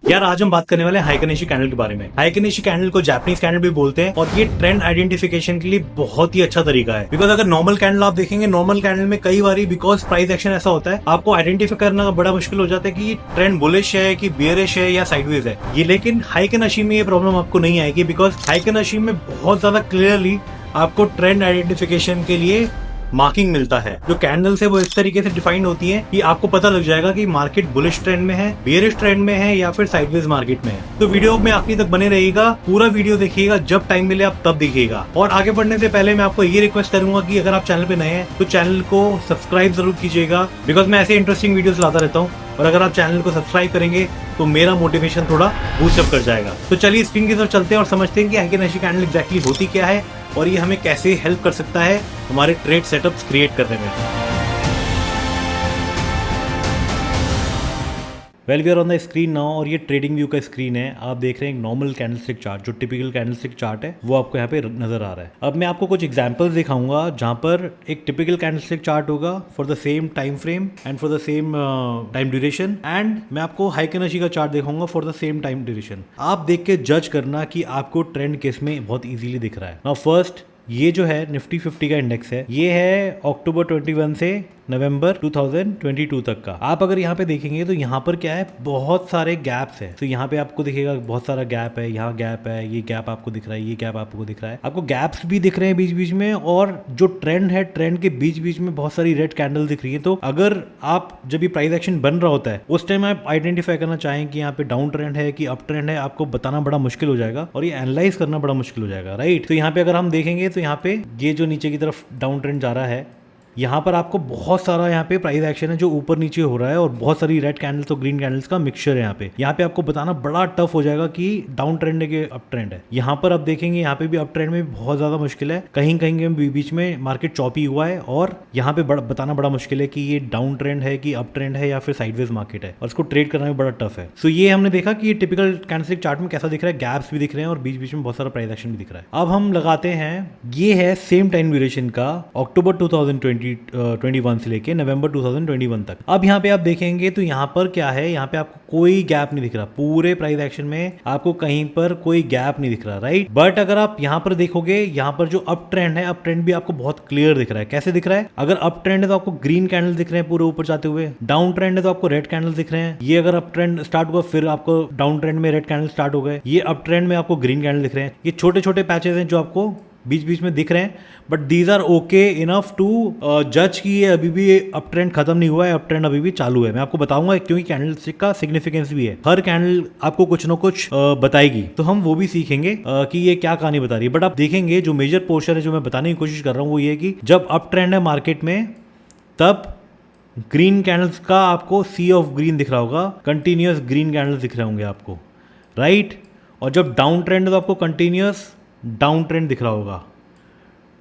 यार आज हम बात करने वाले हैं हाइकनेशी कैंडल के बारे में। हाइकनेशी कैंडल को जापानीज कैंडल भी बोलते हैं और ये ट्रेंड आइडेंटिफिकेशन के लिए बहुत ही अच्छा तरीका है। बिकॉज अगर नॉर्मल कैंडल आप देखेंगे, नॉर्मल कैंडल में कई बार बिकॉज प्राइस एक्शन ऐसा होता है, आपको आइडेंटिफाई करना बड़ा मुश्किल हो जाता है कि ट्रेंड बुलिश है कि बियरिश है या साइडवेज है ये। लेकिन हाइकनेशी में ये प्रॉब्लम आपको नहीं आएगी बिकॉज हाइकनेशी में बहुत ज्यादा क्लियरली आपको ट्रेंड आइडेंटिफिकेशन के लिए मार्किंग मिलता है। जो कैंडल्स है वो इस तरीके से डिफाइंड होती है कि आपको पता लग जाएगा कि मार्केट बुलिश ट्रेंड में है, बेयरिश ट्रेंड में है या फिर साइडवेज मार्केट में है। तो वीडियो में आखिरी तक बने रहिएगा, पूरा वीडियो देखिएगा, जब टाइम मिले आप तब देखिएगा। और आगे बढ़ने से पहले मैं आपको ये रिक्वेस्ट करूंगा कि अगर आप चैनल पे नए हैं तो चैनल को सब्सक्राइब जरूर कीजिएगा बिकॉज मैं ऐसे इंटरेस्टिंग वीडियोस लाता रहता हूँ। और अगर आप चैनल को सब्सक्राइब करेंगे तो मेरा मोटिवेशन थोड़ा बूस्टअप कर जाएगा। तो चलिए स्क्रीन की तरफ चलते हैं और समझते हैं कि हाइकनेशी कैंडल एग्जैक्टली होती क्या है और ये हमें कैसे हेल्प कर सकता है हमारे ट्रेड सेटअप्स क्रिएट करने में। Well we are on the screen now और ये ट्रेडिंग व्यू का स्क्रीन है। आप देख रहे हैं एक नॉर्मल कैंडलस्टिक चार्ट, जो टिपिकल कैंडलस्टिक चार्ट है वो आपको यहाँ पे नजर आ रहा है। अब मैं आपको कुछ एग्जांपल्स दिखाऊंगा जहाँ पर एक टिपिकल कैंडलस्टिक चार्ट होगा for the same time frame and for the same time duration, and मैं आपको हाइकनेशी का चार्ट दिखाऊंगा for the same time duration. आप देख के जज करना कि आपको ट्रेंड किस में बहुत ईजिली दिख रहा है। नाउ फर्स्ट, ये जो है निफ्टी 50 का इंडेक्स है, ये है अक्टूबर 21 से नवंबर 2022 तक का। आप अगर यहाँ पे देखेंगे तो यहाँ पर क्या है, बहुत सारे गैप्स है। तो यहाँ पे आपको दिखेगा बहुत सारा गैप है, यहाँ गैप है, ये गैप आपको दिख रहा है, ये गैप आपको दिख रहा है, आपको गैप्स भी दिख रहे हैं बीच बीच में। और जो ट्रेंड है, ट्रेंड के बीच बीच में बहुत सारी रेड कैंडल दिख रही है। तो अगर आप जब ये प्राइस एक्शन बन रहा होता है उस टाइम आप आइडेंटिफाई करना चाहें कि यहाँ पे डाउन ट्रेंड है कि अप ट्रेंड है, आपको बताना बड़ा मुश्किल हो जाएगा और ये एनालाइज करना बड़ा मुश्किल हो जाएगा, राइट। तो यहाँ पे अगर हम देखेंगे तो यहाँ पे ये जो नीचे की तरफ डाउन ट्रेंड जा रहा है, यहाँ पर आपको बहुत सारा यहाँ पे प्राइस एक्शन है जो ऊपर नीचे हो रहा है और बहुत सारी रेड कैंडल्स और ग्रीन कैंडल्स का मिक्सचर है। यहाँ पे आपको बताना बड़ा टफ हो जाएगा कि डाउन ट्रेंड है कि अप ट्रेंड है। यहाँ पर आप देखेंगे यहाँ पे भी अप ट्रेंड में बहुत ज्यादा मुश्किल है, कहीं कहीं बीच में मार्केट चॉपी हुआ है और यहाँ पे बताना बड़ा मुश्किल है कि ये डाउन ट्रेंड है कि अप ट्रेंड है या फिर साइडवेज मार्केट है, और इसको ट्रेड करना भी बड़ा टफ है। सो ये हमने देखा कि ये टिपिकल कैंडलस्टिक चार्ट में कैसा दिख रहा है, गैप्स भी दिख रहे हैं और बीच बीच में बहुत सारा प्राइस एक्शन भी दिख रहा है। अब हम लगाते हैं, ये है सेम टाइम ड्यूरेशन का अक्टूबर 2021 से लेके नवंबर 2021 तक। अब यहाँ पे आप देखेंगे तो यहाँ पर क्या है, यहाँ पे आपको कोई गैप नहीं दिख रहा, पूरे प्राइस एक्शन में आपको कहीं पर कोई गैप नहीं दिख रहा, राइट। बट अगर आप यहाँ पर देखोगे, यहाँ पर जो अप ट्रेंड है, अप ट्रेंड भी आपको बहुत क्लियर दिख रहा है। कैसे दिख रहा है, अगर अप ट्रेंड है तो आपको ग्रीन कैंडल दिख रहे हैं पूरे ऊपर जाते हुए, डाउन ट्रेंड है तो आपको रेड कैंडल दिख रहे हैं। ये अगर अप ट्रेंड स्टार्ट हुआ फिर आपको डाउन ट्रेंड में रेड कैंडल स्टार्ट हो गए, ये अप ट्रेंड में आपको ग्रीन कैंडल दिख रहे हैं। ये छोटे छोटे पैचेस हैं जो आपको बीच बीच में दिख रहे हैं, but these are okay enough to जज कि ये अभी भी अप ट्रेंड खत्म नहीं हुआ है, अप ट्रेंड अभी भी चालू है। मैं आपको बताऊंगा क्योंकि कैंडलस्टिक का सिग्निफिकेंस भी है, हर कैंडल आपको कुछ ना कुछ बताएगी, तो हम वो भी सीखेंगे कि ये क्या कहानी बता रही है। बट आप देखेंगे जो मेजर पोर्शन है जो मैं बताने की कोशिश कर रहा हूँ वो ये है कि जब अप ट्रेंड है मार्केट में तब ग्रीन कैंडल्स का आपको सी ऑफ ग्रीन दिख रहा होगा, कंटिन्यूस ग्रीन कैंडल्स दिख रहे होंगे आपको, राइट। और जब डाउन ट्रेंड है तो आपको कंटिन्यूस डाउन ट्रेंड दिख रहा होगा,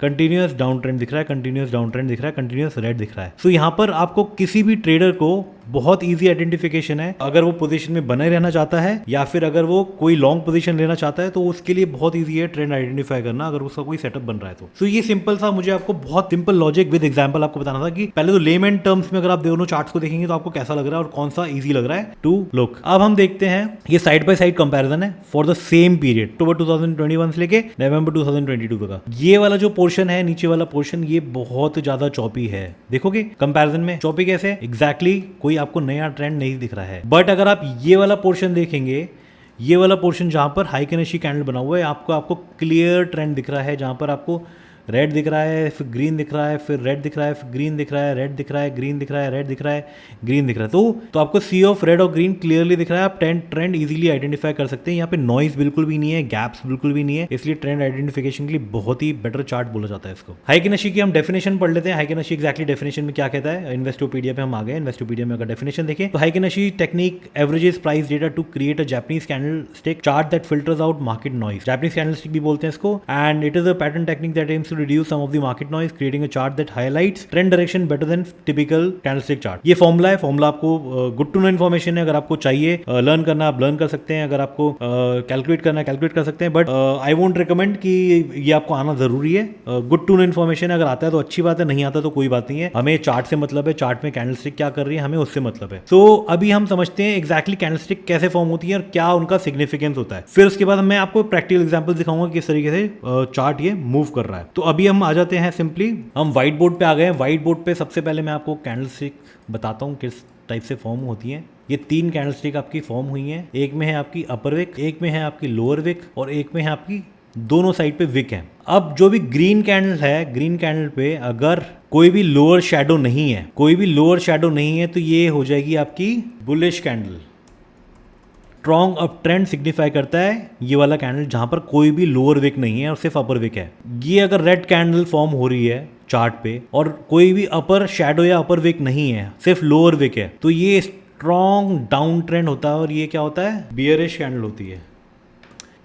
कंटिन्यूस डाउन ट्रेंड दिख रहा है, कंटिन्यूस डाउन ट्रेंड दिख रहा है, कंटिन्यूस रेड दिख रहा है। तो यहाँ पर आपको किसी भी ट्रेडर को बहुत इजी आइडेंटिफिकेशन है, अगर वो पोजीशन में बने रहना चाहता है या फिर अगर वो कोई लॉन्ग पोजीशन लेना चाहता है तो उसके लिए बहुत इजी है ट्रेंड आइडेंटिफाई करना, अगर उसका कोई सेटअप बन रहा है तो। ये सिंपल सा, मुझे आपको बहुत सिंपल लॉजिक विद एग्जांपल आपको बताना था कि पहले तो लेमैन टर्म्स में अगर आप दोनों चार्ट्स को देखेंगे तो आपको कैसा लग रहा है और कौन सा ईजी लग रहा है टू लुक। अब हम देखते हैं, ये साइड बाय साइड कंपैरिजन है फॉर द सेम पीरियड, अक्टूबर 2021 से लेके नवंबर 2022 का। ये वाला जो पोर्शन है, नीचे वाला पोर्शन, ये बहुत ज्यादा चॉपी है। देखोगे कंपैरिजन में चॉपी कैसे, एग्जैक्टली कोई आपको नया ट्रेंड नहीं दिख रहा है। बट अगर आप ये वाला पोर्शन देखेंगे, ये वाला पोर्शन जहां पर हाइकनेशी कैंडल बना हुआ है, आपको क्लियर ट्रेंड दिख रहा है, जहां पर आपको रेड दिख रहा है, फिर ग्रीन दिख रहा है, फिर रेड दिख रहा है, फिर ग्रीन दिख रहा है, रेड दिख रहा है, ग्रीन दिख रहा है, रेड दिख रहा है, ग्रीन दिख रहा है। तो आपको सी ऑफ रेड और ग्रीन क्लियरली दिख रहा है, आप ट्रेंड इजीली आइडेंटिफाई कर सकते हैं। यहाँ पे नॉइज बिल्कुल भी नहीं है, गैप्स बिल्कुल भी नहीं है, इसलिए ट्रेंड आइडेंटिफिकेशन के लिए बहुत ही बेटर चार्ट बोला जाता है इसको। हाइकनेशी की हम डेफिनेशन पढ़ लेते हैं। हाइकनेशी एक्जैक्टली डेफिनेशन में क्या कहता है, इन्वेस्टोपीडिया पे हम आ गए। इन्वेस्टोपीडिया में अगर डेफिनेशन देखें तो heikin ashi technique averages price data to create a Japanese candlestick chart that filters out market noise. Japanese candlestick भी बोलते हैं इसको, and it is a pattern technique that aims to to reduce some of the market noise, creating a chart that highlights trend direction better than typical candlestick chart. ये formula है, formula आपको good to know information है, अगर आपको चाहिए learn करना आप learn कर सकते हैं, अगर आपको कैलकुलेट करना है कैलकुलेट कर सकते हैं, बट आई वोंट रिकमेंड कि ये आपको आना जरूरी है. गुड टू नो इन्फॉर्मेशन है, अगर आता है तो अच्छी बात है, नहीं आता तो कोई बात नहीं है. हमें चार्ट से मतलब है, चार्ट में कैंडलस्टिक क्या कर रही है हमें उससे मतलब है. तो अभी हम समझते हैं एग्जैक्टली कैंडलस्टिक कैसे फॉर्म होती है और क्या उनका सिग्निफिकेंस होता है. फिर उसके बाद मैं आपको प्रैक्टिकल एग्जांपल दिखाऊंगा किस तरीके से चार्ट ये मूव कर रहा है. तो अभी हम आ जाते हैं, सिंपली हम व्हाइट बोर्ड पे आ गए हैं. व्हाइट बोर्ड पे सबसे पहले मैं आपको कैंडलस्टिक बताता हूँ किस टाइप से फॉर्म होती है. ये 3 कैंडलस्टिक आपकी फॉर्म हुई हैं. एक में है आपकी अपर विक, एक में है आपकी लोअर विक और एक में है आपकी दोनों साइड पे विक है. अब जो भी ग्रीन कैंडल है, ग्रीन कैंडल पे अगर कोई भी लोअर शैडो नहीं है, कोई भी लोअर शैडो नहीं है, तो ये हो जाएगी आपकी bullish candle. Strong up trend signify करता है ये वाला कैंडल जहां पर कोई भी लोअर विक नहीं है और सिर्फ अपर विक है. ये अगर रेड कैंडल फॉर्म हो रही है चार्ट पे और कोई भी अपर शैडो या अपर विक नहीं है, सिर्फ लोअर विक है, तो ये स्ट्रॉन्ग डाउन ट्रेंड होता है और ये क्या होता है, बियरिश कैंडल होती है.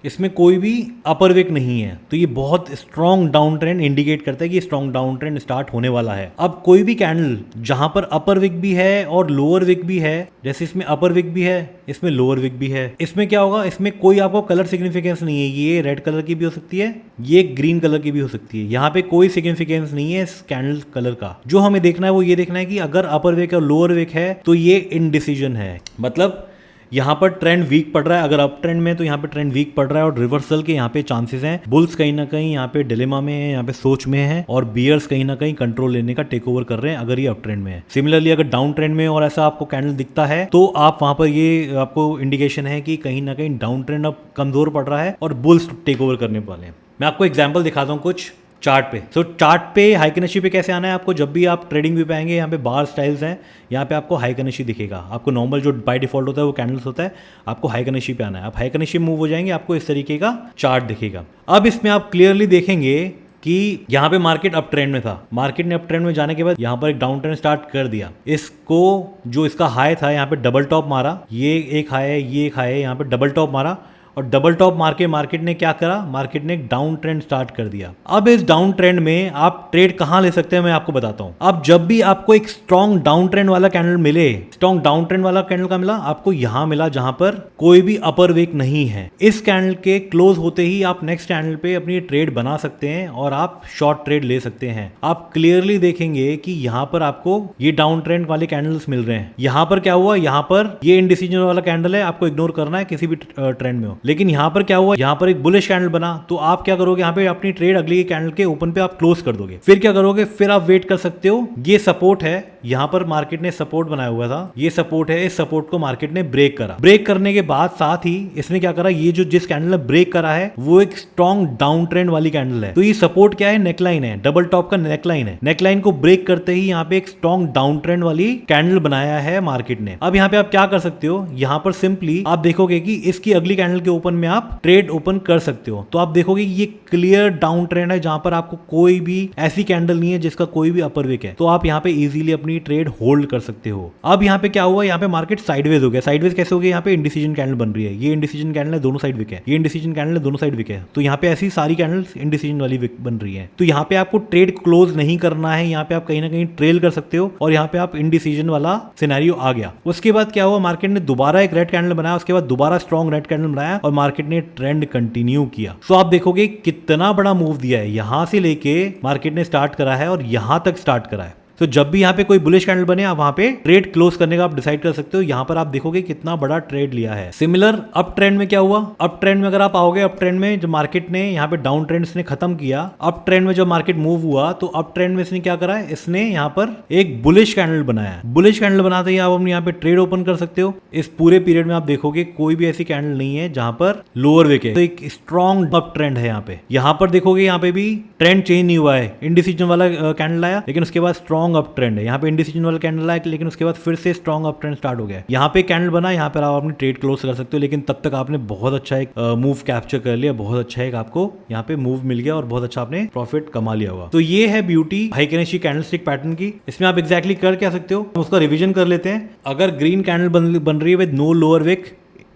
इसमें कोई भी अपर विक नहीं है तो ये बहुत स्ट्रॉन्ग डाउन ट्रेंड इंडिकेट करता है कि स्ट्रॉन्ग डाउन ट्रेंड स्टार्ट होने वाला है. अब कोई भी कैंडल जहां पर अपर विक भी है और लोअर विक भी है, जैसे इसमें अपर विक भी है, इसमें लोअर विक भी है, इसमें क्या होगा, इसमें कोई आपको कलर सिग्निफिकेंस नहीं है. ये रेड कलर की भी हो सकती है, ये ग्रीन कलर की भी हो सकती है. यहाँ पे कोई सिग्निफिकेंस नहीं है इस कैंडल कलर का. जो हमें देखना है वो ये देखना है कि अगर अपर विक और लोअर विक है तो ये इनडिसीजन है, मतलब यहाँ पर ट्रेंड वीक पड़ रहा है. अगर अप ट्रेंड में तो यहाँ पे ट्रेंड वीक पड़ रहा है और रिवर्सल के यहाँ पे चांसेस हैं. बुल्स कहीं ना कहीं यहाँ पे डिलेमा में है, यहाँ पे सोच में है और बियर्स कहीं ना कहीं कंट्रोल लेने का टेक ओवर कर रहे हैं अगर ये अप ट्रेंड में है. सिमिलरली अगर डाउन ट्रेंड में और ऐसा आपको कैंडल दिखता है तो आप वहां पर ये आपको इंडिकेशन है कि कहीं ना कहीं डाउन ट्रेंड अब कमजोर पड़ रहा है और बुल्स टेक ओवर करने वाले हैं. मैं आपको एग्जाम्पल दिखाता हूँ कुछ चार्ट पे. तो चार्ट पे हाई कनेक्शी पे कैसे आना है आपको, जब भी आप ट्रेडिंग व्यू पे आएंगे यहाँ पे बार स्टाइल्स हैं, यहाँ पे आपको हाई कनेक्शी दिखेगा. आपको नॉर्मल जो बाय डिफॉल्ट होता है वो कैंडल्स होता है, आपको हाई कनेक्शी पे आना है. आप हाई कनेक्शी मूव हो जाएंगे, आपको इस तरीके का चार्ट दिखेगा. अब इसमें आप क्लियरली देखेंगे कि यहाँ पे मार्केट अप ट्रेंड में था. मार्केट ने अप ट्रेंड में जाने के बाद यहाँ पर एक डाउन ट्रेंड स्टार्ट कर दिया. इसको जो इसका हाई था यहाँ पे डबल टॉप मारा, ये एक हाई है, ये एक हाई है, यहाँ पे डबल टॉप मारा और डबल टॉप मार के मार्केट ने क्या करा, मार्केट ने एक डाउन ट्रेंड स्टार्ट कर दिया. अब इस डाउन ट्रेंड में आप ट्रेड कहां ले सकते हैं मैं आपको बताता हूं. अब जब भी आपको एक स्ट्रॉन्ग डाउन ट्रेंड वाला कैंडल मिले, स्ट्रॉन्ग डाउन ट्रेंड वाला कैंडल का मिला आपको यहां मिला जहां पर कोई भी अपर विक नहीं है. इस कैंडल के क्लोज होते ही आप नेक्स्ट कैंडल पे अपनी ट्रेड बना सकते हैं और आप शॉर्ट ट्रेड ले सकते हैं. आप क्लियरली देखेंगे कि यहां पर आपको ये डाउन ट्रेंड वाले कैंडल्स मिल रहे हैं. यहां पर क्या हुआ, यहां पर ये इनडिसीजन वाला कैंडल है, आपको इग्नोर करना है किसी भी ट्रेंड में हो. लेकिन यहां पर क्या हुआ, यहां पर एक बुलिश कैंडल बना तो आप क्या करोगे, यहां पे अपनी ट्रेड अगली कैंडल के ओपन पे आप क्लोज कर दोगे. फिर क्या करोगे, फिर आप वेट कर सकते हो. ये सपोर्ट है, यहां पर मार्केट ने सपोर्ट बनाया हुआ था, ये सपोर्ट है, इस सपोर्ट को मार्केट ने ब्रेक करा. ब्रेक करने के बाद साथ ही इसने क्या करा, ये जो जिस कैंडल ने ब्रेक करा है वो एक स्ट्रॉन्ग डाउन ट्रेंड वाली कैंडल है. तो ये सपोर्ट क्या है, नेकलाइन है, डबल टॉप का नेकलाइन है. नेकलाइन को ब्रेक करते ही यहाँ पे एक स्ट्रॉन्ग डाउन ट्रेंड वाली कैंडल बनाया है मार्केट ने. अब यहाँ पे आप क्या कर सकते हो, यहाँ पर सिंपली आप देखोगे कि इसकी अगली कैंडल के ओपन में आप ट्रेड ओपन कर सकते हो. तो आप देखोगे कि ये क्लियर डाउन ट्रेंड है जहां पर आपको कोई भी ऐसी कैंडल नहीं है जिसका कोई भी अपर विक है. तो आप यहाँ पे इजीली अपनी ट्रेड होल्ड कर सकते हो. अब यहाँ पे क्या हुआ, यहाँ पे मार्केट साइडवेज हो गया. साइडवेज कैसे हो गया, यहाँ पे इंडिसीजन कैंडल बन रही है. ये इंडिसीजन कैंडल है, दोनों साइड विक है. ये इंडिसीजन कैंडल है, दोनों साइड विक है. तो यहाँ पे ऐसी सारी कैंडल्स इंडिसीजन वाली विक बन रही है. तो यहाँ पे आपको ट्रेड क्लोज नहीं करना है, यहाँ पे आप कहीं ना कहीं ट्रेल कर सकते हो और यहाँ पे आप इंडिसीजन वाला सिनेरियो आ गया. उसके बाद क्या हुआ, मार्केट ने दोबारा एक रेड कैंडल बनाया, उसके बाद दोबारा स्ट्रॉन्ग रेड कैंडल बनाया और मार्केट ने ट्रेंड कंटिन्यू किया. तो आप देखोगे कितना बड़ा मूव दिया है, यहां से लेके मार्केट ने स्टार्ट करा है और यहां तक स्टार्ट करा है. तो जब भी यहाँ पे कोई बुलिश कैंडल बने आप वहां पे ट्रेड क्लोज करने का आप डिसाइड कर सकते हो. यहाँ पर आप देखोगे कितना बड़ा ट्रेड लिया है. सिमिलर अप ट्रेंड में क्या हुआ, अप ट्रेंड में अगर आप आओगे, अप ट्रेंड में जब मार्केट ने यहाँ पे डाउन ट्रेंड इसने खत्म किया, अप ट्रेंड में जब मार्केट मूव हुआ तो अप ट्रेंड में इसने क्या करा है, इसने यहाँ पर एक बुलिश कैंडल बनाया. बुलिश कैंडल बनाते ही आप अपने यहाँ पे ट्रेड ओपन कर सकते हो. इस पूरे पीरियड में आप देखोगे कोई भी ऐसी कैंडल नहीं है जहां पर लोअर विक है. तो एक स्ट्रॉन्ग अप ट्रेंड है यहाँ पे. यहाँ पर देखोगे यहाँ पे भी ट्रेंड चेंज नहीं हुआ है. इंडिसीजन वाला कैंडल आया लेकिन उसके बाद स्ट्रॉन्ग अप ट्रेंड है. यहाँ पे इंडिसीजन वाला कैंडल आया लेकिन उसके बाद फिर से स्ट्रॉन्ग अप ट्रेंड स्टार्ट हो गया. यहाँ पे कैंडल बना, यहाँ पर आप अपनी ट्रेड क्लोज कर सकते हो. लेकिन तब तक आपने बहुत अच्छा एक मूव कैप्चर कर लिया, बहुत अच्छा एक आपको यहाँ पे मूव मिल गया और बहुत अच्छा आपने प्रॉफिट कमा लिया होगा. तो ये है beauty high candle candlestick pattern की. इसमें आप एग्जैक्टली कर क्या सकते हो, उसका रिविजन कर लेते हैं. अगर ग्रीन कैंडल बन रही है with no lower wick,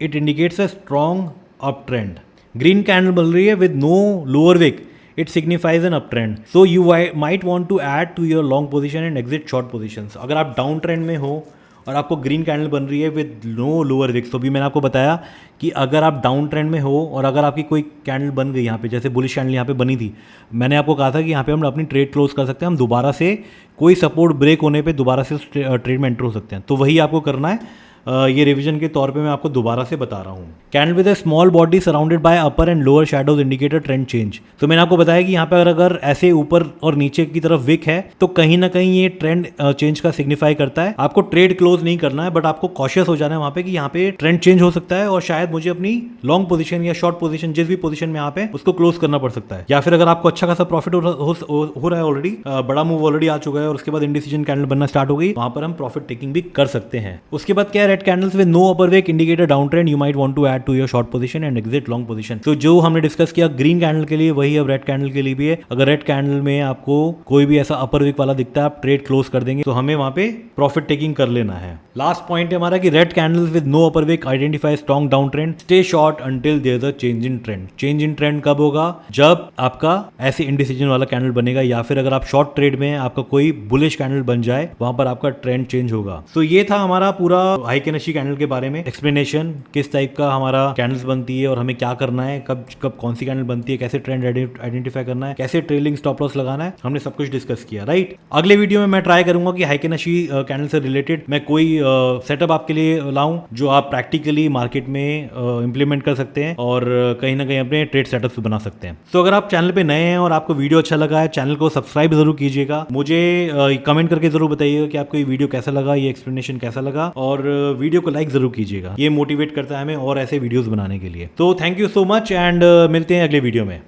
it indicates a strong up trend. Green candle बन रही है with no lower wick, it signifies an uptrend. So you might want to add to your long position and exit short positions. अगर आप down trend में हो और आपको green candle बन रही है विद नो लोअर विक्स, तो भी मैंने आपको बताया कि अगर आप डाउन ट्रेंड में हो और अगर आपकी कोई कैंडल बन गई यहाँ पे, जैसे बुलिश कैंडल यहाँ पे बनी थी, मैंने आपको कहा था कि यहाँ पे हम अपनी ट्रेड क्लोज कर सकते हैं, हम दोबारा से कोई सपोर्ट ब्रेक होने पे दोबारा से उस ट्रेड में एंटर हो सकते हैं। तो वही आपको करना है। ये रिवीजन के तौर पे मैं आपको दोबारा से बता रहा हूँ। Candle with a small body surrounded by upper and lower shadows indicator trend change. तो मैंने आपको बताया कि यहाँ पे अगर ऐसे ऊपर और नीचे की तरफ विक है तो कहीं ना कहीं ये ट्रेंड चेंज का सिग्निफाई करता है। आपको ट्रेड क्लोज नहीं करना है, बट आपको कॉशियस हो जाना है वहाँ पे कि यहाँ पे ट्रेंड चेंज हो सकता है और शायद मुझे अपनी लॉन्ग पोजीशन या शॉर्ट पोजीशन जिस भी पोजीशन में यहाँ पे उसको क्लोज करना पड़ सकता है। या फिर अगर आपको अच्छा खासा प्रॉफिट हो रहा है ऑलरेडी, बड़ा मूव ऑलरेडी आ चुका है और उसके बाद इंडिसीजन कैंडल बनना स्टार्ट हो गई, वहां पर हम प्रॉफिट टेकिंग भी कर सकते हैं। उसके बाद क्या है, red candles with no upper wick indicate a downtrend, you might want to add to your short position and exit long position। तो जो हमने डिस्कस किया ग्रीन कैंडल के लिए वही अब रेड कैंडल के लिए भी है। अगर रेड कैंडल में आपको कोई भी ऐसा अपर विक वाला दिखता है, आप ट्रेड क्लोज कर देंगे तो हमें वहां पे प्रॉफिट टेकिंग कर लेना है। लास्ट पॉइंट है हमारा कि red candles with no upper wick identify strong down trend, stay short until there is a change in trend. Change in trend कब होगा? जब आपका ऐसे इंडिसीजन वाला कैंडल बनेगा या फिर अगर आप शॉर्ट ट्रेड में आपका कोई बुलिश कैंडल बन जाए, वहां पर आपका ट्रेंड चेंज होगा। तो ये था हमारा पूरा हाइकेनेशी कैंडल के बारे में एक्सप्लेनेशन, किस टाइप का हमारा कैंडल्स बनती है और हमें क्या करना है, कब कब कौन सी कैंडल बनती है, कैसे ट्रेंड आइडेंटिफाई करना है, कैसे ट्रेलिंग स्टॉप लॉस लगाना है, हमने सब कुछ डिस्कस किया, राइट। अगले वीडियो में मैं ट्राई करूंगा कि हाइकेनेशी कैंडल से रिलेटेड मैं कोई सेटअप आपके लिए लाऊं जो आप प्रैक्टिकली मार्केट में इंप्लीमेंट कर सकते हैं और कहीं ना कहीं अपने ट्रेड सेटअप्स बना सकते हैं। तो अगर आप चैनल पे नए हैं और आपको वीडियो अच्छा लगा है, चैनल को सब्सक्राइब जरूर कीजिएगा। मुझे कमेंट करके जरूर बताइएगा कि आपको ये वीडियो कैसा लगा, ये एक्सप्लेनेशन कैसा लगा, और वीडियो को लाइक जरूर कीजिएगा। ये मोटिवेट करता है हमें और ऐसे वीडियोस बनाने के लिए। तो thank you so much and मिलते हैं अगले वीडियो में।